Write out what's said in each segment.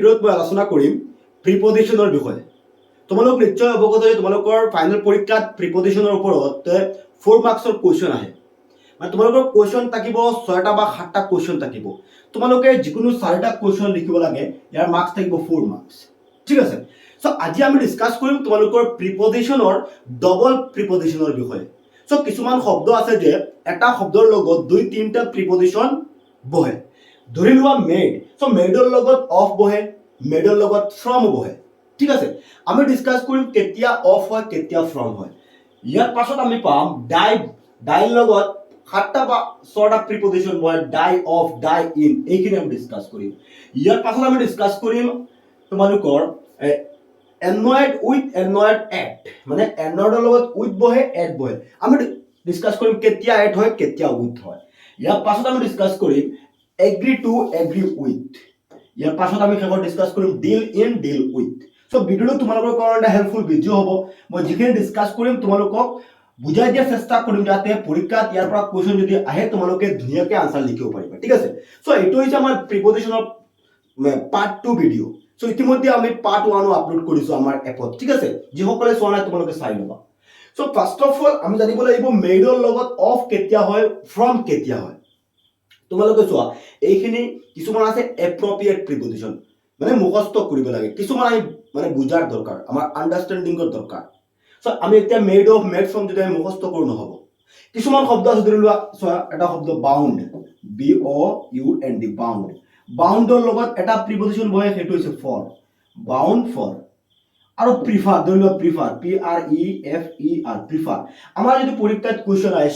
ভিডিঅ'ত মই আলোচনা কৰিম প্ৰিপজিশ্যনৰ বিষয়ে। তোমালোক নিশ্চয় অৱগত যে তোমালোকৰ ফাইনেল পৰীক্ষাত প্ৰিপজিশ্যনৰ ওপৰত 4 মাৰ্কছৰ কুৱেশ্যন আহে। মানে তোমালোকৰ কুৱেশ্যন থাকিব 6টা বা 7টা কুৱেশ্যন থাকিব। তোমালোকে যিকোনো 4টা কুৱেশ্যন লিখিব লাগে, ইয়াৰ মাৰ্কছ থাকিব 4 মাৰ্কছ। ঠিক আছে, চ' আজি আমি ডিছকাছ কৰিম তোমালোকৰ প্ৰিপজিশ্যনৰ ডবল প্ৰিপজিশ্যনৰ বিষয়ে। চ' কিছুমান শব্দ আছে যে এটা শব্দৰ লগত 2-3টা প্ৰিপজিশ্যন বহে। ধৰি লোৱা মেড, চ' মেডৰ লগত অফ বহে, মেডৰ লগত ফ্ৰম বহে। ঠিক আছে, আমি ডিছকাছ কৰিম কেতিয়া অফ হয় কেতিয়া ফ্ৰম হয়। ইয়াৰ পাছত আমি পাম ডাই, ডাইৰ লগত 7টা বা 6টা প্ৰিপজিশ্যন বহে, ডাই অফ, ডাই ইন, এইখিনি আমি ডিছকাছ কৰিম। ইয়াৰ পাছত আমি ডিছকাছ কৰিম তোমালোকৰ এনয়ড উইথ এনয়ড এট, মানে এনয়ডৰ লগত উইথ বহে, এট বহে। আমি ডিছকাছ কৰিম কেতিয়া এট হয় কেতিয়া উইথ হয়। ইয়াৰ পাছত আমি ডিছকাছ কৰিম এগ্ৰি টু, এগ্ৰি উইথ। ইয়াৰ পাছত আমি শেষত ডিছকাছ কৰিম ডিল ইন, ডিল উইথ। চ' ভিডিঅ'টো তোমালোকৰ কাৰণে হেল্পফুল ভিডিঅ' হ'ব। মই যিখিনি ডিছকাছ কৰিম তোমালোকক বুজাই দিয়াৰ চেষ্টা কৰিম যাতে পৰীক্ষাত ইয়াৰ পৰা কুৱেশ্যন যদি আহে তোমালোকে ধুনীয়াকৈ আনচাৰ লিখিব পাৰিবা। ঠিক আছে, চ' এইটো হৈছে আমাৰ প্ৰিপজিশ্যনৰ পাৰ্ট 2 ভিডিঅ'। চ' ইতিমধ্যে আমি পাৰ্ট 1ও আপলোড কৰিছোঁ আমাৰ এপত। ঠিক আছে, যিসকলে চোৱা নাই তোমালোকে চাই ল'বা। চ' ফাৰ্ষ্ট অফ অল আমি জানিব লাগিব মেডৰ লগত অফ কেতিয়া হয়, ফ্ৰম কেতিয়া হয়। তোমালোকে চোৱা, এইখিনি কিছুমান আছে এপ্ৰপ্ৰিয়েট প্ৰিপজিশ্যন, মানে মুখস্থ কৰিব লাগে। কিছুমান আমি মানে বুজাৰ দৰকাৰ, আমাৰ আণ্ডাৰষ্টেণ্ডিঙৰ দৰকাৰ। চ' আমি এতিয়া মেড অফ, মেড ফ্ৰম যদি আমি মুখস্থ কৰোঁ নহ'ব। কিছুমান শব্দ আছে, ধৰি লোৱা চোৱা এটা শব্দ বাউণ্ড, BOUND, বাউণ্ড। বাউণ্ডৰ লগত এটা প্ৰিপজিশ্যন বহে, সেইটো হৈছে ফৰ, বাউণ্ড ফৰ। আৰু প্ৰিফাৰ, ধৰি লোৱা প্ৰিফাৰ, PREFER, প্ৰিফাৰ। আমাৰ যদি পৰীক্ষাত কুৱেশ্যন আহে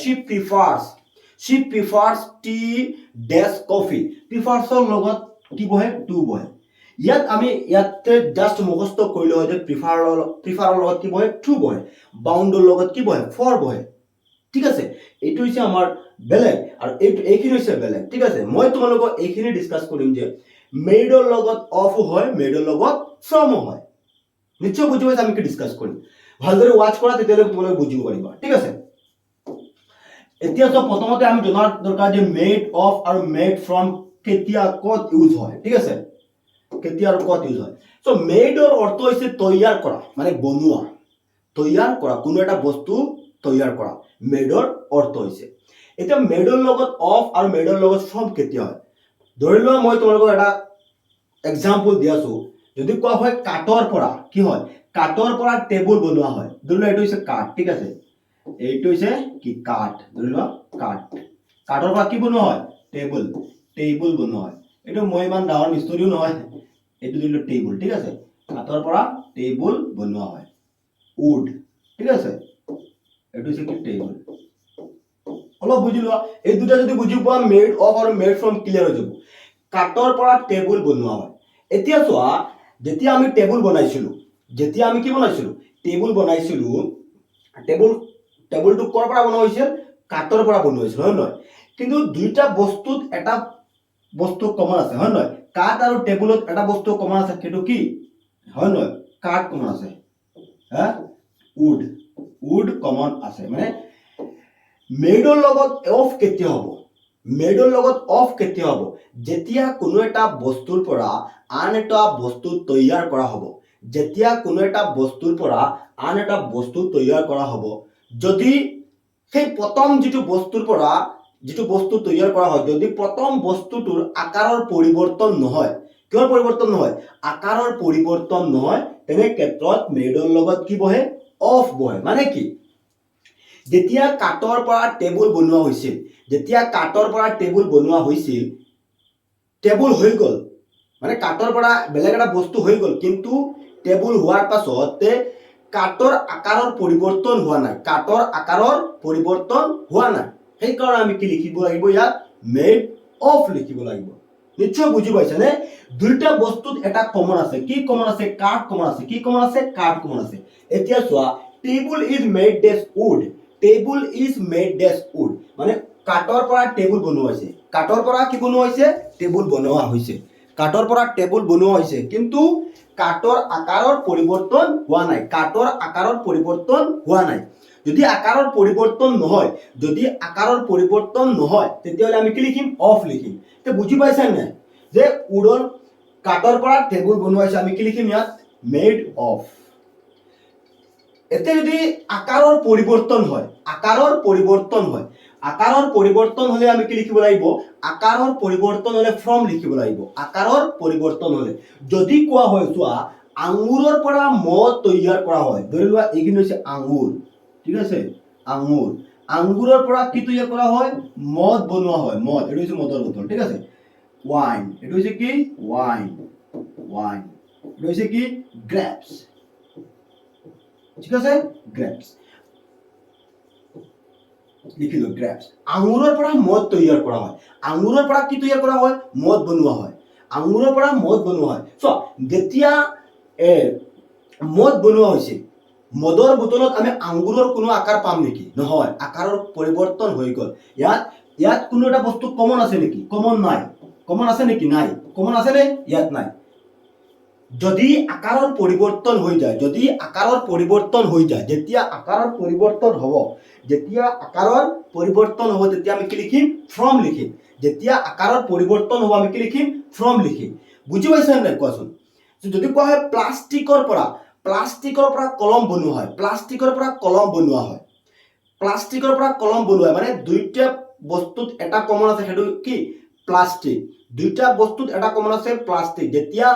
she prefers tea dash coffee, প্ৰিফাৰ্ছৰ লগত কি বহে, টু বহে। ইয়াত আমি ইয়াতে জাষ্ট মুখস্থ কৰিলে হয় যে প্ৰিফাৰৰ লগত কি বহে, টু বহে। বাউণ্ডৰ লগত কি বহে, ফৰ বহে। ঠিক আছে, এইটো হৈছে আমাৰ বেলেগ আৰু এইখিনি হৈছে বেলেগ। ঠিক আছে, মই তোমালোকক এইখিনি ডিছকাছ কৰিম যে মেডৰ লগত অফো হয়, মেডৰ লগত ফ্ৰমো হয়। নিশ্চয় বুজি পাইছা আমি কি ডিছকাছ কৰিম। ভালদৰে ৱাচ কৰা, তেতিয়ালৈকে তোমালোকে বুজিব পাৰিবা। ঠিক আছে, এতিয়া তো প্ৰথমতে আমি জনাৰ দৰকাৰ যে মেড অফ আৰু মেড ফ্ৰম কেতিয়া ক'ত ইউজ হয়। ঠিক আছে, কেতিয়া আৰু ক'ত ইউজ হয়। চ' মেডৰ অৰ্থ হৈছে তৈয়াৰ কৰা, মানে বনোৱা, তৈয়াৰ কৰা, কোনো এটা বস্তু তৈয়াৰ কৰা, মেডৰ অৰ্থ হৈছে। এতিয়া মেডৰ লগত অফ আৰু মেডৰ লগত ফ্ৰম কেতিয়া হয়। ধৰি লোৱা মই তোমালোকক এটা এক্সাম্পল দি আছো, যদি কোৱা হয় কাঠৰ পৰা কি হয়, কাঠৰ পৰা টেবুল বনোৱা হয়। ধৰি লোৱা এইটো হৈছে কাঠ। ঠিক আছে, এইটো হৈছে কি কাঠ, ধৰি লোৱা কাঠ, কাঠৰ পৰা কি বনোৱা হয়, টেবুল, টেবুল বনোৱা হয়। এইটো মই ইমান ডাঙৰ মিস্ত্ৰীও নহয়, এইটো ধৰি লোৱা টেবুল। ঠিক আছে, কাঠৰ পৰা টেবুল বনোৱা হয়, উড। ঠিক আছে, এইটো হৈছে কি টেবুল। অলপ বুজি লোৱা, এই দুটা যদি বুজি পোৱা মেড অফ আৰু মেড ফ্ৰম ক্লিয়াৰ হৈ যাব। কাঠৰ পৰা টেবুল বনোৱা হয়। এতিয়া চোৱা, যেতিয়া আমি টেবুল বনাইছিলো, যেতিয়া আমি কি বনাইছিলো, টেবুল বনাইছিলো, টেবুলটো ক'ৰ পৰা বনোৱা হৈছিল, কাঠৰ পৰা বনোৱা হৈছিল, হয় নহয়। কিন্তু দুইটা বস্তুত এটা বস্তু কমন আছে, হয় নহয়। কাঠ আৰু টেবুলত এটা বস্তু কমন আছে, সেইটো কি, হয় নহয়, কাঠ কমন আছে, হা, উড, উড কমন আছে। মানে মেডৰ লগত অফ কেতিয়া হ'ব, মেডৰ লগত অফ কেতিয়া হ'ব, যেতিয়া কোনো এটা বস্তুৰ পৰা আন এটা বস্তু তৈয়াৰ কৰা হ'ব। যেতিয়া কোনো এটা বস্তুৰ পৰা আন এটা বস্তু তৈয়াৰ কৰা হ'ব, যদি সেই প্ৰথম যিটো বস্তুৰ পৰা যিটো বস্তু তৈয়াৰ কৰা হয়, যদি প্ৰথম বস্তুটোৰ আকাৰৰ পৰিৱৰ্তন নহয়, কিহৰ পৰিৱৰ্তন নহয়, আকাৰৰ পৰিৱৰ্তন নহয়, তেনে ক্ষেত্ৰত মেডৰ লগত কি বহে, অফ বহে। মানে কি, যেতিয়া কাঠৰ পৰা টেবুল বনোৱা হৈছিল, যেতিয়া কাঠৰ পৰা টেবুল বনোৱা হৈছিল, টেবুল হৈ গ'ল, মানে কাঠৰ পৰা বেলেগ এটা বস্তু হৈ গ'ল, কিন্তু টেবুল হোৱাৰ পাছত কাঠৰ আকাৰৰ পৰিৱৰ্তন হোৱা নাই, কাঠৰ আকাৰৰ পৰিৱৰ্তন হোৱা নাই। সেইকাৰণে আমি কি লিখিব লাগিব, ইয়াত মেড অফ লিখিব লাগিব। নিশ্চয় বুজি পাইছা নে, দুইটা বস্তুত এটা কমন আছে, কি কমন আছে, কাঠ কমন আছে। কি কমন আছে, কাঠ কমন আছে। এতিয়া চোৱা, table is made dash wood, table is made dash wood, মানে কাঠৰ পৰা টেবুল বনোৱা হৈছে, কাঠৰ পৰা কি বনোৱা হৈছে, টেবুল বনোৱা হৈছে, কাঠৰ পৰা টেবুল বনোৱা হৈছে, কিন্তু কাঠৰ আকাৰৰ পৰিৱৰ্তন হোৱা নাই, কাঠৰ আকাৰৰ পৰিৱৰ্তন হোৱা নাই। যদি আকাৰৰ পৰিৱৰ্তন নহয়, যদি আকাৰৰ পৰিৱৰ্তন নহয়, তেতিয়াহ'লে আমি কি লিখিম, অফ লিখিম। এতিয়া বুজি পাইছা নাই যে উডৰ কাঠৰ পৰা টেবুল বনোৱা হৈছে আমি কি লিখিম ইয়াত মেড অফ এতিয়া যদি আকাৰৰ পৰিৱৰ্তন হয় আকাৰৰ পৰিৱৰ্তন হলে আমি কি লিখিব লাগিব আকাৰৰ পৰিৱৰ্তন হলে ফ্ৰম লিখিব লাগিব আকাৰৰ পৰিৱৰ্তন হলে যদি কোৱা হয় চোৱা আঙুৰৰ পৰা মদ তৈয়াৰ কৰা হয় ধৰি লোৱা এইখিনি হৈছে আঙুৰ ঠিক আছে আঙুৰৰ পৰা কি তৈয়াৰ কৰা হয় মদ বনোৱা হয় মদ এটো হৈছে মদৰ বোতল ঠিক আছে ওয়াইন এটো হৈছে কি ওয়াইন এটো হৈছে কি গ্রেপস ঠিক আছে গ্রেপস লিখিলো গ্রেপস আঙুৰৰ পৰা মদ তৈয়াৰ কৰা হয় আঙুৰৰ পৰা কি তৈয়াৰ কৰা হয় মদ বনোৱা হয় আঙুৰৰ পৰা মদ বনোৱা হয় সো যেতিয়া মদ বনোৱা হৈছে মদৰ বোতলত আমি আঙুৰৰ কোনো আকাৰ পাম নেকি নহয় আকাৰৰ পৰিৱৰ্তন হৈ গল ইয়াত কোনো এটা বস্তু কমন আছে নেকি কমন নাই কমন আছে নেকি নাই কমন আছে নে ইয়াত নাই যদি আকাৰৰ পৰিৱৰ্তন হৈ যায় যেতিয়া আকাৰৰ পৰিৱৰ্তন হ'ব তেতিয়া আমি কি লিখিম ফ্ৰম লিখিম যেতিয়া আকাৰৰ পৰিৱৰ্তন হ'ব আমি কি লিখিম ফ্ৰম লিখিম বুজি পাইছা নাই কোৱাচোন যদি কোৱা হয় প্লাষ্টিকৰ পৰা কলম বনোৱা হয় মানে দুইটা বস্তুত এটা কমন আছে সেইটো কি প্লাষ্টিক দুইটা বস্তুত এটা কমন আছে প্লাষ্টিক যেতিয়া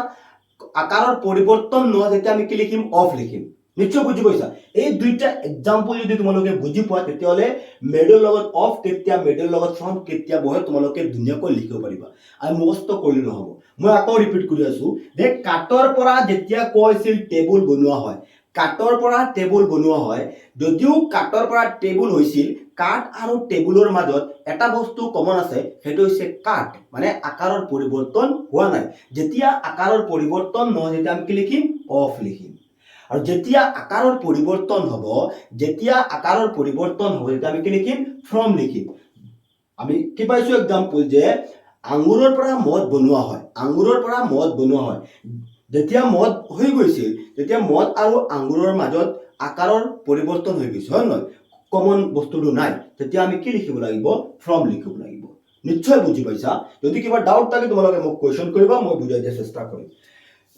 আকাৰৰ পৰিৱৰ্তন নহয় তেতিয়া আমি কি লিখিম অফ লিখিম নিশ্চয় বুজি পাইছা এই দুইটা এক্সাম্পল যদি তোমালোকে বুজি পোৱা তেতিয়াহলে মেডৰ লগত অফ কেতিয়া মেডৰ লগত ফ্ৰম কেতিয়া বহে তোমালোকে ধুনীয়াকৈ লিখিব পাৰিবা আৰু মুখস্থ কৰিলে নহব মই আকৌ ৰিপিট কৰি আছো যে কাঠৰ পৰা যেতিয়া কৈছিল টেবুল বনোৱা হয় যদিও কাঠৰ পৰা টেবুল হৈছিল কাঠ আৰু টেবুলৰ মাজত এটা বস্তু কমন আছে সেইটো হৈছে কাঠ মানে আকাৰৰ পৰিৱৰ্তন হোৱা নাই যেতিয়া আকাৰৰ পৰিৱৰ্তন নহয় তেতিয়া আমি কি লিখিম অফ লিখিম আৰু যেতিয়া আকাৰৰ পৰিৱৰ্তন হ'ব তেতিয়া আমি কি লিখিম ফ্ৰম লিখিম আমি কি পাইছো এক্সাম্পল যে আঙুৰৰ পৰা মদ বনোৱা হয় যেতিয়া মদ হৈ গৈছিল তেতিয়া মদ আৰু আঙুৰৰ মাজত আকাৰৰ পৰিৱৰ্তন হৈ গৈছে হয় নহয় কমন বস্তুটো নাই তেতিয়া আমি কি লিখিব লাগিব ফ্ৰম লিখিব লাগিব নিশ্চয় বুজি পাইছা যদি কিবা ডাউট থাকে তোমালোকে মোক কোৱেশ্চন কৰিবা মই বুজাই দিয়াৰ চেষ্টা কৰিম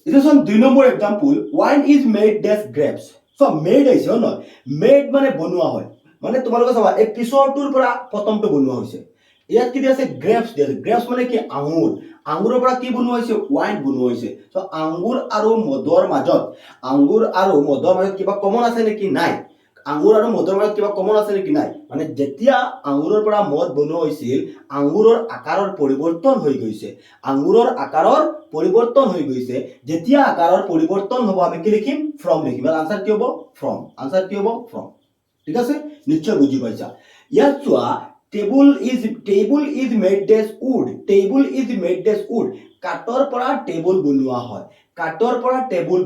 ইটোজন 2 number example wine is made ডেস গ্ৰেপস সো মেড আছে হয় নহয় মেড মানে বনোৱা হয় মানে তোমালোকে চাবা এই পিছৰটোৰ পৰা প্ৰথমটো বনোৱা হৈছে ইয়াত কি আছে গ্ৰেপস মানে কি আঙুৰৰ পৰা কি বনোৱা হৈছে ওয়াইন বনোৱা হৈছে সো আঙুৰ আৰু মদৰ মাজত কিবা কমন আছে নেকি নাই আঙুৰ আৰু মদৰ মাজত কিবা কমন আছে নেকি নাই মানে যেতিয়া আঙুৰৰ পৰা মদ বনোৱা হৈছিল আঙুৰৰ আকাৰৰ পৰিৱৰ্তন হৈ গৈছে যেতিয়া আকাৰৰ পৰিৱৰ্তন হ'ব আমি কি লিখিম ফ্ৰম লিখিম আৰু আনসাৰ কি হ'ব ফ্ৰম ঠিক আছে নিশ্চয় বুজি পাইছা ইয়াত চোৱা table is made dash wood কাঠৰ পৰা টেবুল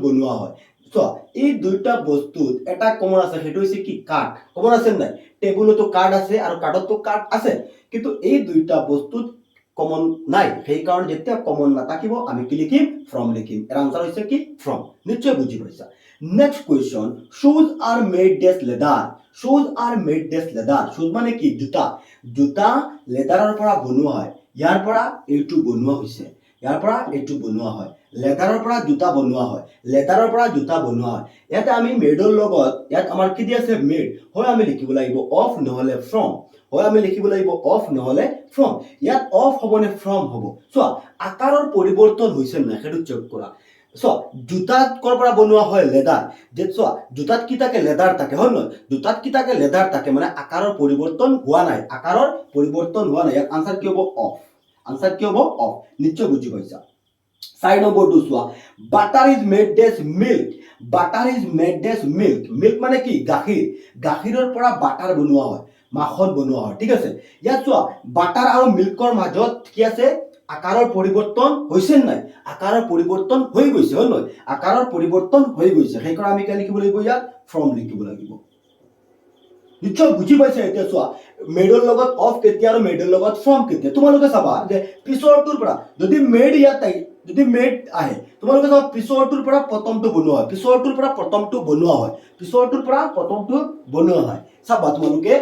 বনোৱা হয় সো এই দুইটা বস্তুত এটা কমন আছে সেইটো হৈছে কি কাঠ কমন আছে নাই টেবুলতো কাঠ আছে আৰু কাঠতো কাঠ আছে কিন্তু এই দুইটা বস্তুত কমন নাই সেই কাৰণ যেতিয়া কমন নাথাকিব আমি কি লিখিম ফ্ৰম লিখিম এৰ আনসাৰ হৈছে কি ফ্ৰম নিশ্চয় বুজি পাইছা next question shoes are made dash leather shoes মানে কি জোতা লেদাৰৰ পৰা বনোৱা হয় ইয়াৰ পৰা এইটো বনোৱা হৈছে লেদাৰৰ পৰা জোতা বনোৱা হয় ইয়াতে আমি মেডৰ লগত ইয়াত আমাৰ কি দি আছে মেড হয় আমি লিখিব লাগিব অফ নহলে ফ্ৰম ইয়াত অফ হ'ব নে ফ্ৰম হ'ব চোৱা আকাৰৰ পৰিৱৰ্তন হৈছে না সেইটো চেক কৰা সো জোতাত কৰ পৰা বনোৱা হয় লেদাৰ যে চোৱা জোতাত কি থাকে লেদাৰ থাকে হয় নহয় জোতাত কি থাকে লেদাৰ থাকে মানে আকাৰৰ পৰিৱৰ্তন হোৱা নাই ইয়াত আনসাৰ কি হ'ব অফ নিশ্চয় বুজি পাইছা 4 নম্বৰটো চোৱা butter is made dash milk মানে কি গাখীৰৰ পৰা বাটাৰ বনোৱা হয় মাখন বনোৱা হয় ঠিক আছে ইয়াত চোৱা বাটাৰ আৰু মিল্কৰ মাজত কি আছে আকাৰৰ পৰিৱৰ্তন হৈছে নাই আকাৰৰ পৰিৱৰ্তন হৈ গৈছে হয় নহয় সেইকাৰণে আমি কি লিখিব লাগিব ইয়াত ফ্ৰম লিখিব লাগিব নিশ্চয় বুজি পাইছে এতিয়া চোৱা মেডৰ লগত অফ কেতিয়া আৰু মেডৰ লগত ফ্ৰম কেতিয়া তোমালোকে চাবা যে পিছৰটোৰ পৰা যদি মেড ইয়াত আহে তোমালোকে চাবা পিছৰটোৰ পৰা প্ৰথমটো বনোৱা হয় চাবা তোমালোকে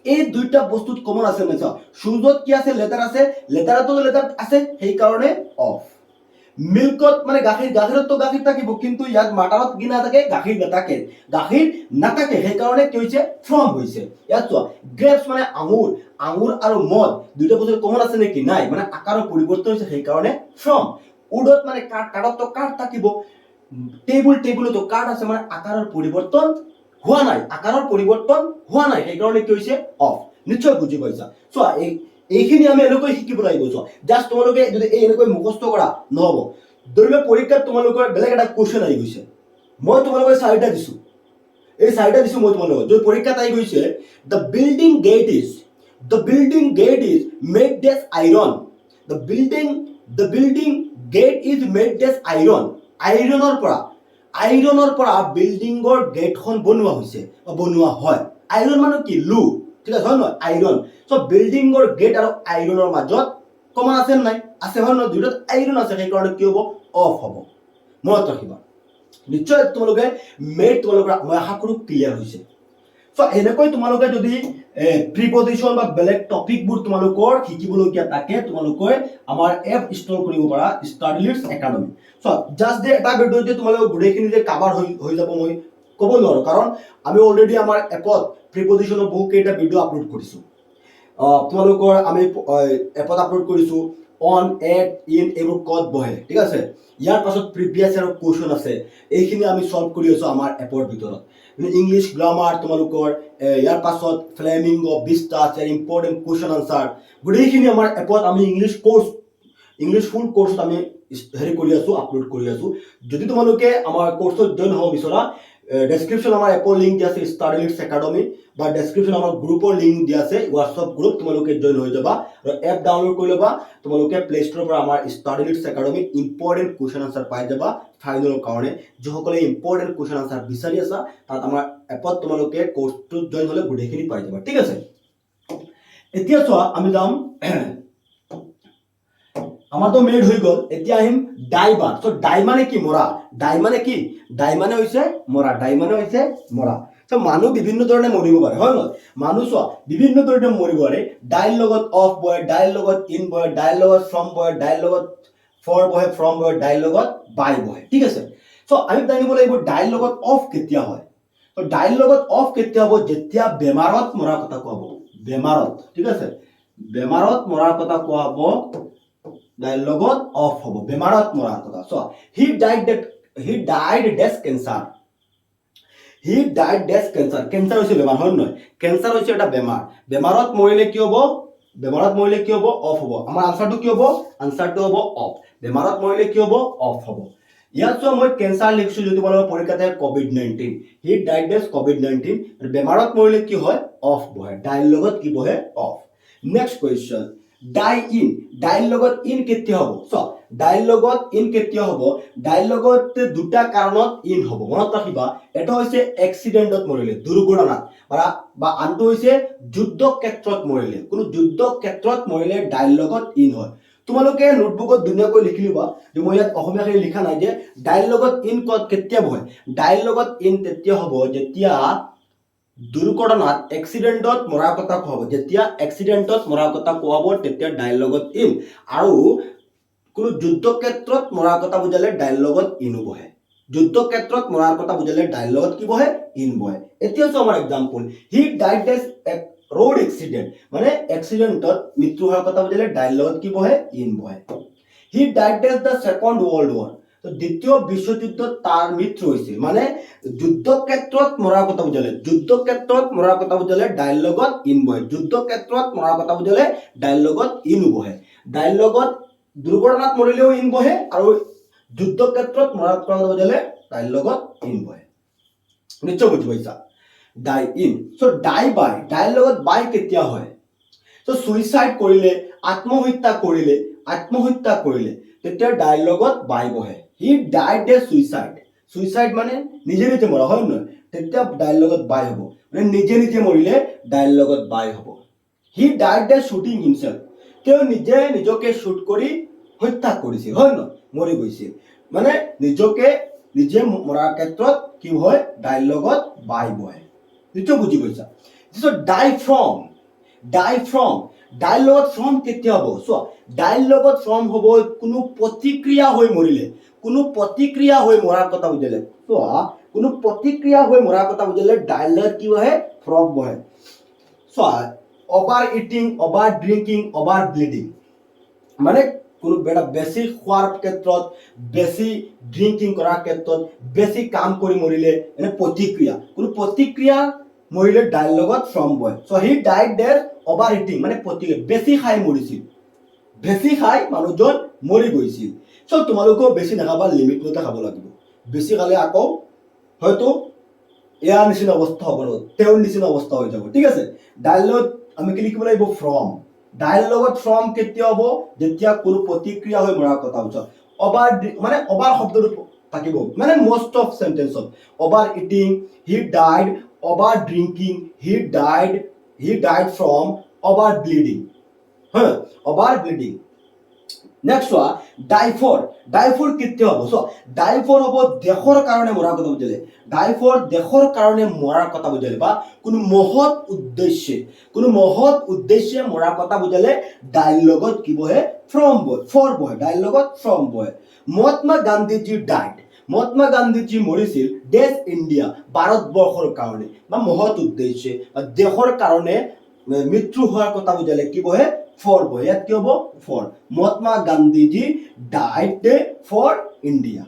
এই দুইটা বস্তুত কমন আছে না চাও শুজত কি আছে লেদাৰ আছে লেদাৰতো লেদাৰ আছে সেই কাৰণে অফ মিল্কত মানে গাখীৰত তো গাখীৰ থাকিব, কিন্তু ইয়াত মাটাৰত কি নাথাকে, গাখীৰ নাথাকে সেইকাৰণে কি হৈছে, ফ্ৰম হৈছে। ইয়াত চোৱা গ্ৰেপছ মানে আঙুৰ আৰু মদ দুইটা বস্তু কমন আছে নেকি, নাই, মানে আকাৰৰ পৰিৱৰ্তন হৈছে সেইকাৰণে ফ্ৰম। উডত মানে কাঠত তো কাঠ থাকিব, টেবুলতো কাঠ আছে, মানে আকাৰৰ পৰিৱৰ্তন হোৱা নাই সেইকাৰণে কি হৈছে, অফ। নিশ্চয় বুজি পাইছা। চোৱা এইখিনি আমি এনেকৈ শিকিব লাগিব। চোৱা জাষ্ট তোমালোকে যদি এনেকৈ মুখস্থ কৰা নহব। ধৰি লোৱা পৰীক্ষাত তোমালোকৰ বেলেগ এটা কুৱেশ্যন আহি গৈছে, মই তোমালোকৰ চাৰিটা দিছো, মই তোমালোকক যদি পৰীক্ষাত আহি গৈছে, the building gate is made ডেছ iron, the building gate is made ডেছ আইৰন, আইৰনৰ পৰা বিল্ডিঙৰ গেটখন বনোৱা হয়। আইৰন মানে কি, লো, ঠিক আছে হয় নহয়, আইৰন। চ' বিল্ডিঙৰ গেট আৰু আইৰনৰ মাজত কমন আছে নাই, আছে হয় নহয়, দুইটাত আইৰন আছে সেইকাৰণে কি হ'ব, অফ হ'ব। মনত ৰাখিবা। নিশ্চয় তোমালোকে মই আশা কৰো ক্লিয়াৰ হৈছে। চ' এনেকৈ তোমালোকে যদি প্ৰিপজিশ্যন বা বেলেগ টপিকবোৰ তোমালোকৰ শিকিবলগীয়া থাকে, তোমালোকে আমাৰ এপ ইনষ্টল কৰিব পাৰা, ষ্টাডিলিটছ একাডেমি। চ' জাষ্ট যে এটা ভিডিঅ'তে তোমালোকৰ গোটেইখিনি যে কাভাৰ হৈ যাব মই ক'ব নোৱাৰো, কাৰণ আমি অলৰেডি আমাৰ এপত প্ৰিপজিশ্যনৰ বহু কেইটা ভিডিঅ' আপলোড কৰিছো। তোমালোকৰ আমি এপত আপলোড কৰিছো অন, এট, ইন, এইবোৰ ক'ত বহে, ঠিক আছে। ইয়াৰ পাছত প্ৰিভিয়াছ ইয়াৰৰ কুৱেশ্যন আছে, এইখিনি আমি সলভ কৰি আছো আমাৰ এপৰ ভিতৰত। ইংলিছ গ্ৰামাৰ তোমালোকৰ, ইয়াৰ পাছত ফ্লেমিংগ, 20টা আছে ইম্পৰ্টেণ্ট কুৱেশ্যন আনসাৰ, গোটেইখিনি আমাৰ এপত আমি ইংলিছ ফুল কোৰ্স আমি আপলোড কৰি আছো। যদি তোমালোকে আমাৰ কোৰ্সত জইন হ'ব বিচৰা, ডেসক্ৰিপশন আমাৰ এপৰ লিংক দিয়া আছে ষ্টাডিলিটছ একাডেমি, বা ডেসক্ৰিপশন আমাৰ গ্ৰুপৰ লিংক দিয়া আছে, হোৱাটছআপ গ্ৰুপ, তোমালোকে জইন হৈ যাবা আৰু এপ ডাউনলোড কৰি ল'বা। তোমালোকে প্লে ষ্টৰৰ পৰা আমাৰ ষ্টাডিলিটছ একাডেমি ইম্পৰ্টেণ্ট কুৱেশ্যন আনসাৰ পাই যাবা ফাইনেলৰ কাৰণে। যিসকলে ইম্পৰ্টেণ্ট কুৱেশ্যন আনসাৰ বিচাৰি আছা, তাত আমাৰ এপত তোমালোকে কোৰ্সটোত জইন হ'লে গোটেইখিনি পাই যাবা, ঠিক আছে। এতিয়া চোৱা আমি যাম, আমাৰতো মেড হৈ গ'ল, এতিয়া আহিম ডাইবাৰ। চ' ডাই মানে কি, মৰা। ডাই মানে হৈছে মৰা। চ' মানুহ বিভিন্ন ধৰণে মৰিব পাৰে হয় নহয়, মানুহ চোৱা বিভিন্ন ধৰণে মৰিব পাৰে। ডাইৰ লগত অফ বহে, ডাইৰ লগত ইন বহে, ডাইৰ লগত ফ্ৰম বহে, ডাইৰ লগত ফৰ বহে, ফ্ৰম বহে, ডাইৰ লগত বাই বহে, ঠিক আছে। চ' আমি জানিব লাগিব ডাইৰ লগত অফ কেতিয়া হয়। চ' ডাইৰ লগত অফ কেতিয়া হ'ব, যেতিয়া বেমাৰত মৰাৰ কথা কোৱা হ'ব, ঠিক আছে, বেমাৰত মৰাৰ কথা কোৱা হ'ব, ডাইৰ লগত অফ হ'ব, বেমাৰত মৰাৰ কথা। চ' হি ডাইড ডেছ কেঞ্চাৰ, কেঞ্চাৰ হৈছে বেমাৰ হয় নহয়, কেঞ্চাৰ হৈছে এটা বেমাৰ। বেমাৰত মৰিলে কি হ'ব, অফ হ'ব। আমাৰ আনসাৰটো কি হ'ব, অফ। বেমাৰত মৰিলে কি হ'ব, অফ হ'ব। ইয়াত চোৱা মই কেঞ্চাৰ লিখিছো, যদি তোমালোকৰ পৰীক্ষাতে COVID-19, হি ডাইড ডেছ COVID-19, বেমাৰত মৰিলে কি হয়, অফ বহে, ডাইৰ লগত কি বহে, অফ। নেক্সট কুৱেশ্যন, ডাইৰ লগত ইন কেতিয়া হ'ব। চ' ডাইৰ লগত ইন কেতিয়া হ'ব, ডাইৰ লগত দুটা কাৰণত ইন হ'ব, মনত ৰাখিবা। এটা হৈছে এক্সিডেণ্টত মৰিলে, দুৰ্ঘটনাত, বা আনটো হৈছে যুদ্ধ ক্ষেত্ৰত মৰিলে। কোনো যুদ্ধ ক্ষেত্ৰত মৰিলে ডাইৰ লগত ইন হয়। তোমালোকে নোটবুকত ধুনীয়াকৈ লিখি লিবা, যে মই ইয়াত অসমীয়াখিনি লিখা নাই, যে ডাইৰ লগত ইন কেতিয়া বহে। ডাইৰ লগত ইন তেতিয়া হ'ব যেতিয়া দুৰ্ঘটনাত, এক্সিডেণ্টত মৰাৰ কথা কোৱা হ'ব, যেতিয়া এক্সিডেণ্টত মৰাৰ কথা কোৱা হ'ব তেতিয়া ডাইৰ লগত ইন, আৰু কোনো যুদ্ধ ক্ষেত্ৰত মৰাৰ কথা বুজালে ডাইৰ লগত ইনো বহে। যুদ্ধ ক্ষেত্ৰত মৰাৰ কথা বুজালে ডাইৰ লগত কি বহে, ইন বহে। এতিয়া চোৱা আমাৰ example, he died dash road accident, মানে এক্সিডেণ্টত মৃত্যু হোৱাৰ কথা বুজালে ডাইৰ লগত কি বহে, ইন বহে। He died dash the second world war, দ্বিতীয় বিশ্বযুদ্ধত তাৰ মৃত্যু হৈছিল, মানে যুদ্ধ ক্ষেত্ৰত মৰাৰ কথা বুজালে ডাইৰ লগত ইন বহে, যুদ্ধ ক্ষেত্ৰত মৰাৰ কথা বুজালে ডাইৰ লগত ইনো বহে। ডাইৰ লগত দুৰ্ঘটনাত মৰিলেও ইন বহে, আৰু যুদ্ধ ক্ষেত্ৰত মৰাৰ কথা বুজালে ডাইৰ লগত ইন বহে। নিশ্চয় বুজি পাইছা, ডাই ইন। চ' ডাইৰ লগত বাই কেতিয়া হয়। চ' সুইচাইড কৰিলে, আত্মহত্যা কৰিলে তেতিয়া ডাইৰ লগত বাই বহে। হি ডাইড ডে সুইচাইড মানে নিজে মৰা হয় নহয়, তেতিয়া ডাইৰ লগত বাই হ'ব, মানে নিজে মৰিলে ডাইৰ লগত বাই হ'ব। He died day shooting himself, তেওঁ নিজকে শ্বুট কৰি হত্যা কৰিছিল হয় নহয়, মৰি গৈছিল, মানে নিজে মৰাৰ ক্ষেত্ৰত কি হয়, ডাইৰ লগত বাই বহে। নিশ্চয় বুজি পাইছা। ডাই ফ্ৰম ডাইৰ লগত ফ্ৰম কেতিয়া হ'ব চোৱা ডাইৰ লগত ফ্ৰম হ'ব কোনো প্ৰতিক্ৰিয়া হৈ মৰিলে কোনো প্ৰতিক্ৰিয়া হৈ মৰাৰ কথা বুজালে চোৱা কোনো প্ৰতিক্ৰিয়া হৈ মৰাৰ কথা বুজালে ডাইৰ লগত কি বহে ফ্ৰম বহে চোৱা over eating over drinking over bleeding মানে কোনো বেছি খোৱাৰ ক্ষেত্ৰত বেছি ড্ৰিংকিং কৰাৰ ক্ষেত্ৰত বেছি কাম কৰি মৰিলে এনে প্ৰতিক্ৰিয়া কোনো প্ৰতিক্ৰিয়া মৰিলে ডাইৰ লগত from boy so' he died দেৰ অভাৰ ইটিং মানে প্ৰতিক্ৰিয়া বেছি খাই মৰিছিল বেছি খাই মানুহজন মৰি গৈছিল চ' তোমালোকেও বেছি নাখাবা লিমিট মতে খাব লাগিব বেছি খালে আকৌ হয়তো ইয়াৰ নিচিনা অৱস্থা হ'ব তেওঁৰ নিচিনা অৱস্থা হৈ যাব ঠিক আছে ডাইৰ লগত আমি কি লিখিব লাগিব ফ্ৰম ডাইৰ লগত ফ্ৰম কেতিয়া হ'ব যেতিয়া কোনো প্ৰতিক্ৰিয়া হৈ মৰাৰ কথা হৈছে অভাৰ মানে অভাৰ শব্দটো থাকিব মানে most of sentences over eating he died over drinking he died from over bleeding হ্যাঁ অভাৰ ব্লিডিং নেক্সট চোৱা ডাইফৰ কেতিয়া হ'ব চোৱা ডাইফৰ হ'ব দেশৰ কাৰণে মৰাৰ কথা বুজালে ডাইফৰ দেশৰ কাৰণে মৰাৰ কথা বুজালে বা কোনো মহৎ উদ্দেশ্যে মৰাৰ কথা বুজালে ডাইৰ লগত কি বহে ফ্ৰম বয় ফৰ বয় ডাইৰ লগত from by Mahatma Gandhiji died Mahatma Gandhiji মৰিছিল দেশ ইণ্ডিয়া ভাৰতবৰ্ষৰ কাৰণে বা মহৎ উদ্দেশ্যে বা দেশৰ কাৰণে মৃত্যু হোৱাৰ কথা বুজালে কি বহে ফৰ বয় ইয়াত কি হ'ব for Mahatma Gandhiji died for India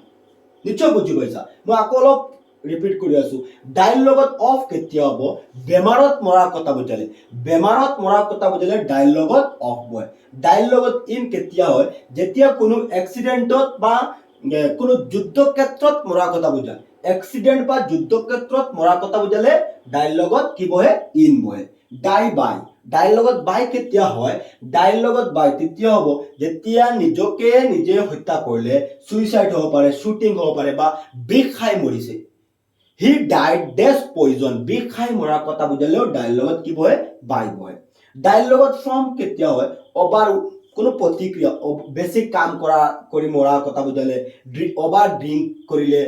নিশ্চয় বুজি পাইছা মই আকৌ অলপ ৰিপিট কৰি আছো ডাইৰ লগত অফ কেতিয়া হ'ব বেমাৰত মৰাৰ কথা বুজালে বেমাৰত মৰাৰ কথা বুজালে ডাইৰ লগত অফ বয় ডাইৰ লগত ইন কেতিয়া হয় যেতিয়া কোনো এক্সিডেণ্টত বা কোনো যুদ্ধ ক্ষেত্ৰত মৰাৰ কথা বুজায় এক্সিডেণ্ট বা যুদ্ধ ক্ষেত্ৰত মৰাৰ কথা বুজালে ডাইৰ লগত কি বহে ইন বহে ডাইৰ লগত বাই কেতিয়া হয় ডাইৰ লগত বাই তেতিয়া হ'ব যেতিয়া নিজকে নিজে হত্যা কৰিলে সুইচাইড হ'ব পাৰে শ্বুটিং হ'ব পাৰে বা বিষ খাই মৰিছে হি ডাইড ডেছ পয়জন বিষ খাই মৰাৰ কথা বুজালেও ডাইৰ লগত কি বহে বাই বহে ডাইৰ লগত ফ্ৰম কেতিয়া হয় অভাৰ কোনো প্ৰতিক্ৰিয়া বেছি কাম কৰি মৰাৰ কথা বুজালে অভাৰ ড্ৰিংক কৰিলে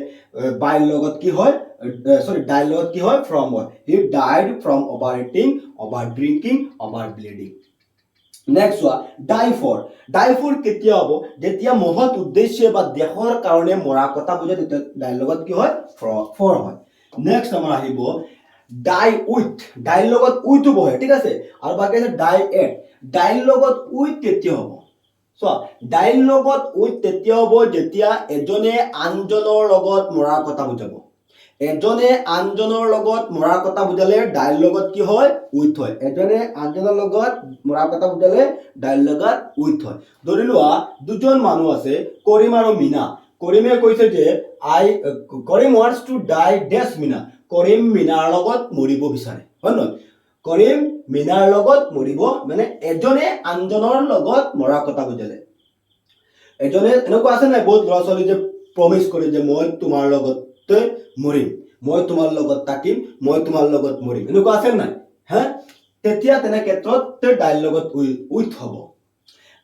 বাইৰ লগত কি হয় ডাইৰ লগত কি হয় ফ্ৰম হয় he died from over eating over drinking over bleeding next চোৱা ডাইফৰ কেতিয়া হ'ব যেতিয়া মহৎ উদ্দেশ্যে বা দেশৰ কাৰণে মৰাৰ কথা বুজায় তেতিয়া ডাইৰ লগত কি হয় ফৰ হয় নেক্সট আমাৰ আহিব ডাইৰ লগত উইথো বহে ঠিক আছে আৰু বাকী আছে ডাইৰ লগত উইথ কেতিয়া হ'ব চোৱা ডাইৰ লগত উইথ তেতিয়া হ'ব যেতিয়া এজনে আনজনৰ লগত মৰাৰ কথা বুজাব এজনে আনজনৰ লগত মৰাৰ কথা বুজালে ডাইৰ লগত কি হয় উইথ হয় এজনে আনজনৰ লগত মৰাৰ কথা বুজালে ডাইৰ লগত উইথ হয় ধৰি লোৱা দুজন মানুহ আছে কৰিম আৰু মীনা কৰিমে কৈছে যে কৰিম wants to die dash Meena কৰিম মীনাৰ লগত মৰিব বিচাৰে হয় নহয় কৰিম মীনাৰ লগত মৰিব মানে এজনে আনজনৰ লগত মৰাৰ কথা বুজালে এজনে এনেকুৱা আছে নাই বহুত ল'ৰা ছোৱালী যে প্ৰমিছ কৰে যে মই তোমাৰ লগত মৰিম মই তোমাৰ লগত থাকিম মই তোমাৰ লগত মৰিম এনেকুৱা আছে নাই হা তেতিয়া তেনে ক্ষেত্ৰত ডাইৰ লগত উইথ হ'ব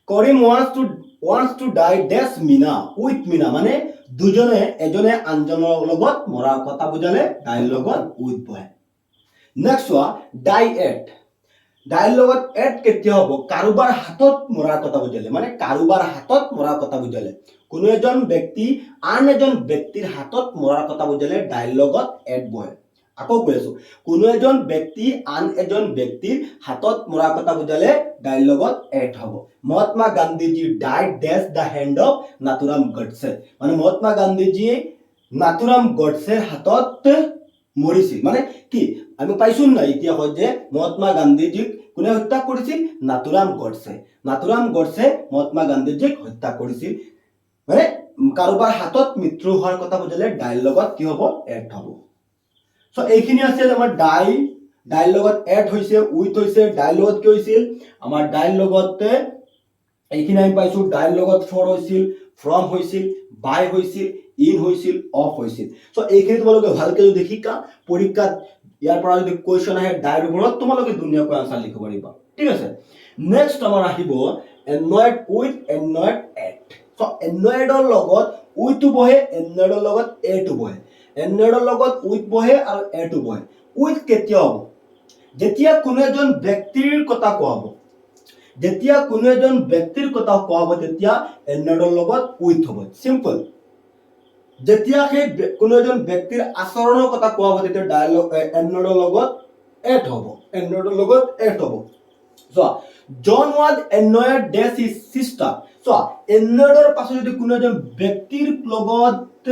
Karim wants to die dash Meena with Meena মানে দুজনে এজনে আনজনৰ লগত মৰাৰ কথা বুজালে ডাইৰ লগত উইথ বহে নেক্সট চোৱা ডাইৰ লগত এট কেতিয়া হ'ব কাৰোবাৰ হাতত মৰাৰ কথা বুজালে মানে কাৰোবাৰ হাতত মৰাৰ কথা বুজালে কোনো এজন ব্যক্তি আন এজন ব্যক্তিৰ হাতত মৰাৰ কথা বুজালে ডাইৰ লগত এট বহে আকৌ কৈ আছো কোনো এজন ব্যক্তি আন এজন ব্যক্তিৰ হাতত মৰাৰ কথা বুজালে ডাইৰ লগত এট হ'ব Mahatma Gandhiji died dash the hand of Nathuram Godse মানে মহাত্মা গান্ধীজীয়ে নাথুৰাম গডছেৰ হাতত মৰিছিল মানে কি আমি পাইছো নাই ইতিহাসত যে মহাত্মা গান্ধীজীক কোনে হত্যা কৰিছিল নাথুৰাম গডছে মহাত্মা গান্ধীজীক হত্যা কৰিছিল মানে কাৰোবাৰ হাতত মৃত্যু হোৱাৰ কথা বুজালে ডাইৰ লগত কি হ'ব এট হ'ব সো এইখিনি আছে আমাৰ ডাইৰ লগত এট হৈছে উইথ হৈছে ডাইৰ লগত কি হৈছিল আমাৰ ডাইৰ লগত এইখিনি আমি পাইছো ডাইৰ লগত ফৰ হৈছিল ফ্ৰম হৈছিল বাই হৈছিল ইন হৈছিল অফ হৈছিল সো এইখিনি তোমালোকে ভালকে যদি শিকা পৰীক্ষাত ইয়াৰ পৰা যদি কোৱেশ্চন আহে ডাইৰ ওপৰত তোমালোকে ধুনীয়াকৈ আনসাৰ লিখিব পাৰিবা ঠিক আছে নেক্সট আমাৰ আহিব এনয়েড উইথ এনয়েড এট সো এনয়েডৰ লগত উইথ বহে এনয়েডৰ লগত এট বহে এনয়েডৰ লগত উইথ বহে আৰু এট বহে উইথ কেতিয়া হ'ব যেতিয়া কোনো এজন ব্যক্তিৰ কথা কোৱা হ'ব যেতিয়া কোনো এজন ব্যক্তিৰ কথা কোৱা হ'ব তেতিয়া এন্ডৰ লগত উইথ হ'ব সিম্পল যেতিয়া সেই কোনো এজন ব্যক্তিৰ আচৰণৰ কথা কোৱা হ'ব তেতিয়া ডায়লগ এন্ডৰ লগত এড হ'ব এন্ডৰ লগত এড হ'ব so John was annoyed that his sister so annoyed পাছত যদি কোনো এজন ব্যক্তিৰ লগত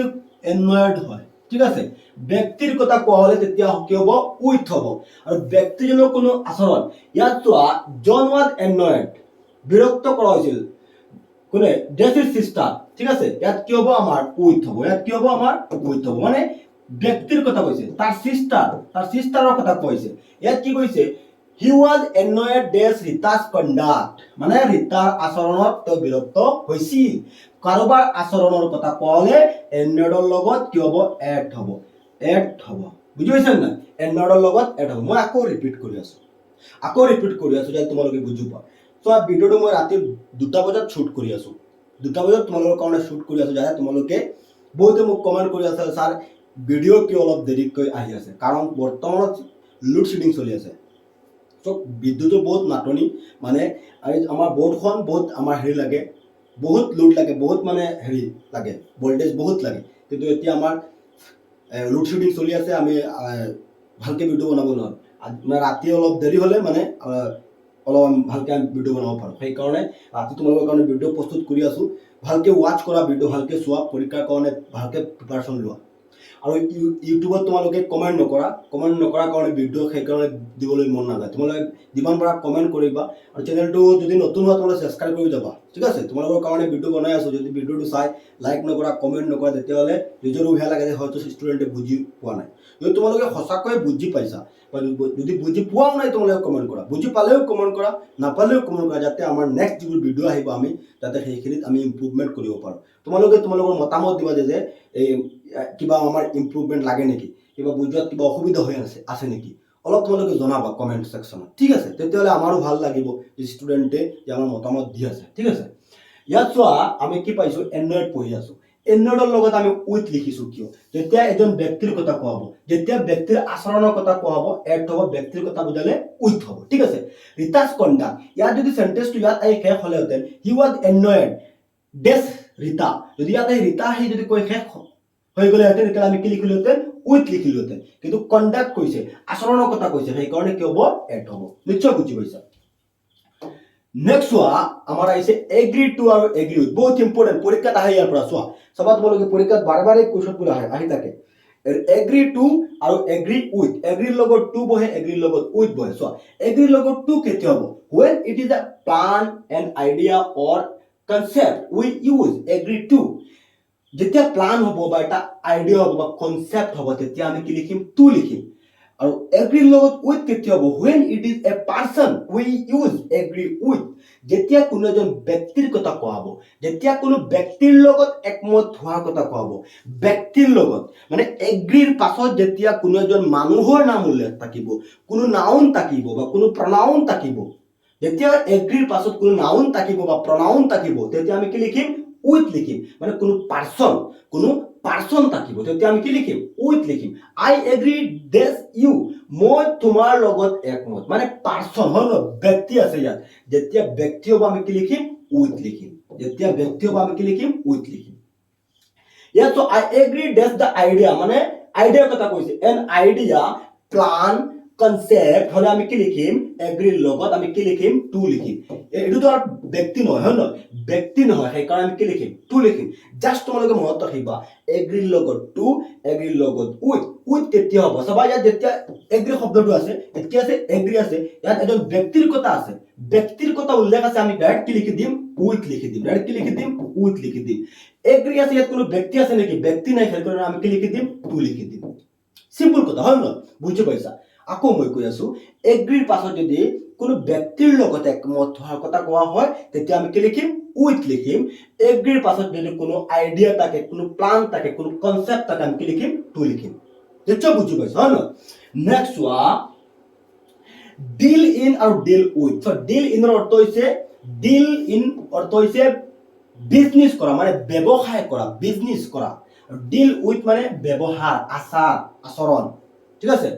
annoyed হয় ঠিক আছে ব্যক্তিৰ কথা কোৱা হলে তেতিয়া কি হ'ব উইথ হ'ব আৰু ব্যক্তিজনৰ কোনো আচৰণ ইয়াত চোৱা John was annoyed বিৰক্ত কৰা হৈছিল কোনে that his sister ঠিক আছে ইয়াত কি হ'ব আমাৰ উইথ হ'ব ইয়াত কি হ'ব আমাৰ উইথ হ'ব মানে ব্যক্তিৰ কথা কৈছে তাৰ সিস্টাৰৰ কথা কৈছে ইয়াত কি কৈছে He was annoyed at Rita's conduct. মানে ৰিতাৰ আচৰণত তেওঁ বিৰক্ত হৈছিল কাৰোবাৰ আচৰণৰ কথা ক'লে এন্ডৰ লগত কি হ'ব এড হ'ব বুজি পাইছা না এন্ডৰ লগত এড হ'ব মই আকৌ ৰিপিট কৰি আছো যাতে তোমালোকে বুজি পোৱা সো ভিডিওটো মই ৰাতি 2টা বজাত শুট কৰি আছো 2টা বজাত তোমালোকৰ কাৰণে শুট কৰি আছো যাতে তোমালোকে বহুতে মোক কমেন্ট কৰি আছে স্যাৰ ভিডিও কি অলপ দেৰিকৈ আহি আছে কাৰণ বৰ্তমানত লোড শেডিং চলি আছে তো বিদ্যুতৰ বহুত নাটনি মানে আমাৰ বোৰ্ডখন বহুত আমাৰ হেৰি লাগে বহুত লোড লাগে বহুত মানে হেৰি লাগে ভোল্টেজ বহুত লাগে কিন্তু এতিয়া আমাৰ লোড শেডিং চলি আছে আমি ভালকে ভিডিও বনাব নোৱাৰো মানে ৰাতি অলপ দেৰি হলে মানে অলপ ভালকে ভিডিও বনাব পাৰো সেই কাৰণে ৰাতি তোমালোকৰ কাৰণে ভিডিও প্ৰস্তুত কৰি আছো ভালকে ওয়াচ কৰা ভিডিও ভালকে চোৱা পৰীক্ষাৰ কাৰণে ভালকে প্ৰিপাৰেচন লোৱা আৰু ইউটিউবত তোমালোকে কমেন্ট নকৰা কাৰণে ভিডিও সেই কাৰণে দিবলৈ মন নাযায় তোমালোকে যিমান পাৰা কমেন্ট কৰিবা আৰু চেনেলটো যদি নতুন হয় তোমালোকে সাবস্ক্ৰাইব কৰি যাবা ঠিক আছে তোমালোকৰ কাৰণে ভিডিও বনাই আছো যদি ভিডিওটো চাই লাইক নকৰা কমেন্ট নকৰা তেতিয়াহলে নিজৰো বেয়া লাগে যে হয়তো ষ্টুডেণ্টে বুজি পোৱা নাই যদি তোমালোকে সঁচাকৈ বুজি পাইছা যদি বুজি পোৱাও নাই তোমালোকে কমেন্ট কৰা বুজি পালেও কমেন্ট কৰা নাপালেও কমেন্ট কৰা যাতে আমাৰ নেক্সট যিবোৰ ভিডিও আহিব আমি যাতে সেইখিনিত আমি ইমপ্ৰুভমেন্ট কৰিব পাৰো তোমালোকে তোমালোকৰ মতামত দিবা যে এই কিবা আমাৰ ইমপ্ৰুভমেন্ট লাগে নেকি কিবা বুজোৱাত কিবা অসুবিধা হৈ আছে নেকি অলপ তোমালোকে জনাবা কমেন্ট সেকশনত ঠিক আছে তেতিয়াহলে আমাৰো ভাল লাগিব যে ষ্টুডেণ্টে যে আমাৰ মতামত দি আছে ঠিক আছে ইয়াত চোৱা আমি কি পাইছো এন্ড্ৰইড পঢ়ি আছো এন্ড্ৰইডৰ লগত আমি উইথ লিখিছো কিয় যেতিয়া এজন ব্যক্তিৰ কথা কোৱা হ'ব যেতিয়া ব্যক্তিৰ আচৰণৰ কথা কোৱা হ'ব এড হ'ব ব্যক্তিৰ কথা বুজালে উইথ হ'ব ঠিক আছে ৰিতাস কন্ডাক্ট ইয়াত যদি সেন্টেন্সটো ইয়াত আহি শেষ হলেহেঁতেন হি ওয়াজ এন্ড্ৰইড ডেছ ৰিতা যদি ইয়াত আহি ৰিতা আহি যদি কৈ শেষ হৈ গ'লেহেঁতেন তেতিয়া আমি কি লিখিলোহেঁতেন উইথ লিখিলোহেঁতেন কিন্তু কন্ডাক্ট কৈছে আচৰণৰ কথা কৈছে সেইকাৰণে কি হ'ব এড হ'ব নিশ্চয় বুজি পাইছা নেক্সট চোৱা আমাৰ আহিছে এগ্ৰি টু আৰু এগ্ৰি উইথ বহুত ইম্পৰ্টেণ্ট পৰীক্ষাত আহে ইয়াৰ পৰা চোৱা চাবা তোমালোকে পৰীক্ষাত বাৰে কুৱেশ্যনবোৰ আহি থাকে এগ্ৰি টু আৰু এগ্ৰি উইথ এগ্ৰিৰ লগত টু বহে এগ্ৰিৰ লগত উইথ বহে চোৱা এগ্ৰিৰ লগত টু কেতিয়া হ'ব when it is a plan an idea or concept we use agree to যেতিয়া প্লান হ'ব বা এটা আইডিয়া হ'ব বা কনসেপ্ট হ'ব তেতিয়া আমি কি লিখিম টু লিখিম আৰু এগ্ৰিৰ লগত উইথ কেতিয়া হ'ব when it is a person we use agree with যেতিয়া কোনো এজন ব্যক্তিৰ কথা কোৱা হ'ব যেতিয়া কোনো ব্যক্তিৰ লগত একমত হোৱাৰ কথা কোৱা হ'ব ব্যক্তিৰ লগত মানে এগ্ৰিৰ পাছত যেতিয়া কোনো এজন মানুহৰ নাম উল্লেখ থাকিব কোনো নাউন থাকিব বা কোনো প্ৰনাউন থাকিব যেতিয়া এগ্ৰিৰ পাছত কোনো নাউন থাকিব বা প্ৰনাউন থাকিব তেতিয়া আমি কি লিখিম উইথ লিখিম মানে কোনো পাৰ্সন থাকিব তেতিয়া আমি কি লিখিম উইথ লিখিম আই এগ্ৰি ডেছ ইউ মই তোমাৰ লগত একমত মানে পাৰ্সন হয় ন ব্যক্তি আছে ইয়াত যেতিয়া ব্যক্তি হ'ব আমি কি লিখিম উইথ লিখিম যেতিয়া ব্যক্তি হ'ব আমি কি লিখিম উইথ লিখিম ইয়াত I agree dash the idea মানে আইডিয়াৰ কথা কৈছে এন আইডিয়া প্লান কনসেপ্ট হলে আমি কি লিখিম এগ্ৰিৰ লগত আমি কি লিখিম টু লিখিম এটো আৰ ব্যক্তি নহয় হয় নহয় ব্যক্তি নহয় সেই কাৰণে আমি কি লিখিম টু লিখিম জাস্ট তোমালোকে মনত ৰাখিবা এগ্ৰিৰ লগত টু এগ্ৰিৰ লগত উইথ কেতিয়া হ'ব সবাই ইয়াত যেতিয়া এগ্ৰি শব্দটো আছে এতিয়া আছে এগ্ৰি আছে ইয়াত এজন ব্যক্তিৰ কথা আছে ব্যক্তিৰ কথা উল্লেখ আছে আমি ডাইৰেক্ট কি লিখি দিম উইথ লিখি দিম ডাইৰেক্ট কি লিখি দিম উইথ লিখি দিম এগ্ৰি আছে ইয়াত কোনো ব্যক্তি আছে নেকি ব্যক্তি নাই সেই কাৰণে আমি কি লিখি দিম টু লিখি দিম সিম্পল কথা হয় ন বুজি পাইছা আকৌ মই কৈ আছো এগ্ৰিৰ পাছত যদি কোনো ব্যক্তিৰ লগত একমত হোৱাৰ কথা কোৱা হয় তেতিয়া আমি কি লিখিম উইথ লিখিম এগ্ৰিৰ পাছত যদি কোনো আইডিয়া থাকে কোনো প্লান থাকে কোনো কনসেপ্ট থাকে আমি কি লিখিম টু লিখিম নিশ্চয় বুজি পাইছো হয় ন নেক্সট ওয়া ডিল ইন আৰু ডিল উইথ সো ডিল ইনৰ অৰ্থ হৈছে বিজনেস কৰা মানে ব্যৱসায় কৰা বিজনেস কৰা আৰু ডিল উইথ মানে ব্যৱহাৰ আচাৰ আচৰণ ঠিক আছে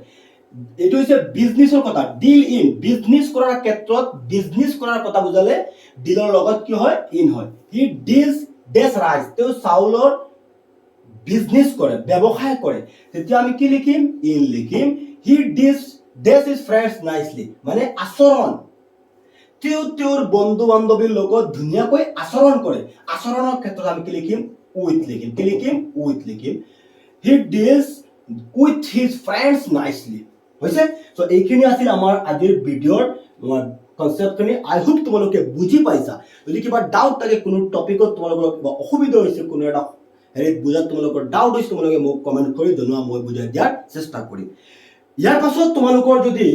এইটো হৈছে বিজনেছৰ কথা, ডিল ইন, বিজনেছ কৰাৰ ক্ষেত্ৰত বিজনেছ কৰাৰ কথা বুজালে ডিলৰ লগত কি হয়, ইন হয়। হি ডিলছ ডেছ ৰাইচ, তেওঁ চাউলৰ বিজনেছ কৰে, ব্যৱসায় কৰে, তেতিয়া আমি কি লিখিম, ইন লিখিম। হি ডিলছ ডেছ ইজ ফ্ৰেণ্ডছ নাইচলি, মানে আচৰণ, তেওঁ তেওঁৰ বন্ধু বান্ধৱীৰ লগত ধুনীয়াকৈ আচৰণ কৰে, আচৰণৰ ক্ষেত্ৰত আমি কি লিখিম, উইথ লিখিম, কি লিখিম, উইথ লিখিম। হি ডিলছ উইথ হিজ ফ্ৰেণ্ডছ নাইচলি, হৈছে। সো এইখিনি আছিল আমাৰ আজিৰ ভিডিঅ'ৰ কনচেপ্টখিনি। আই হোপ তোমালোকে বুজি পাইছা। যদি কিবা ডাউট থাকে, কোনো টপিকত তোমালোকৰ কিবা অসুবিধা হৈছে, কোনো এটা হেৰিত বুজাত তোমালোকৰ ডাউট হৈছে, তোমালোকে মোক কমেণ্ট কৰি জনোৱা, মই বুজাই দিয়াৰ চেষ্টা কৰিম। ইয়াৰ পাছত তোমালোকৰ যদি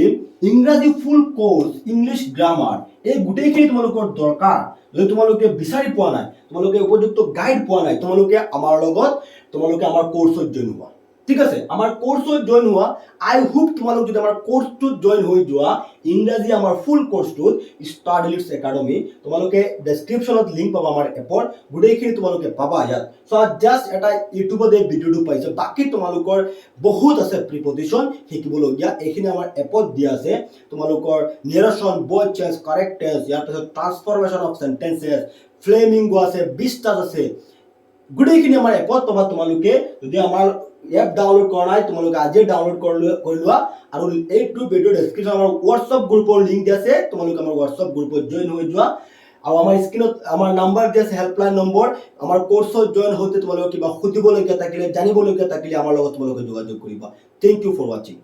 ইংৰাজী ফুল কোৰ্স, ইংলিছ গ্ৰামাৰ, এই গোটেইখিনি তোমালোকৰ দৰকাৰ, যদি তোমালোকে বিচাৰি পোৱা নাই, তোমালোকে উপযুক্ত গাইড পোৱা নাই, তোমালোকে আমাৰ লগত, তোমালোকে আমাৰ কোৰ্সত জইন হোৱা, ঠিক আছে। আমাৰ কোৰ্সত জইন হোৱা, আই হোপ তোমালোক যদি আমাৰ কোৰ্সটোত জইন হৈ যোৱা, ইংৰাজী আমাৰ ফুল কোৰ্সটোত ষ্টাৰ ডিলিটছ একাডেমি, তোমালোকে ডেছক্ৰিপশ্যনত লিংক পাবা আমাৰ এপৰ, গোটেইখিনি তোমালোকে পাবা ইয়াত। সো জাষ্ট এটা ইউটিউবত এই ভিডিঅ'টো পাইছে, বাকী তোমালোকৰ বহুত আছে প্ৰিপজিশ্যন শিকিবলগীয়া, এইখিনি আমাৰ এপত দিয়া আছে। তোমালোকৰ narration, voice change, correct tense, ইয়াৰ পিছত ট্ৰান্সফৰমেশ্যন অফ সেন্টেন্সেছ, ফ্লেমিংগো আছে, বিস্তাৰ আছে, গোটেইখিনি আমাৰ এপত পাবা। তোমালোকে যদি আমাৰ এপ ডাউনলোড কৰা নাই, তোমালোকে আজি ডাউনলোড কৰি লোৱা। আৰু এইটো ভিডিঅ' ডেছক্ৰিপশ্যন আমাৰ হোৱাটছআপ গ্ৰুপৰ লিংক দিয়া আছে, তোমালোকে আমাৰ হোৱাটছআপ গ্ৰুপত জইন হৈ যোৱা। আৰু আমাৰ স্ক্ৰীনত আমাৰ নাম্বাৰ দিয়া আছে, হেল্পলাইন নম্বৰ। আমাৰ কোৰ্সত জইন হওঁতে তোমালোকে কিবা সুধিবলগীয়া থাকিলে, জানিবলগীয়া থাকিলে আমাৰ লগত তোমালোকে যোগাযোগ কৰিবা। থেংক ইউ ফৰ ৱাচিং।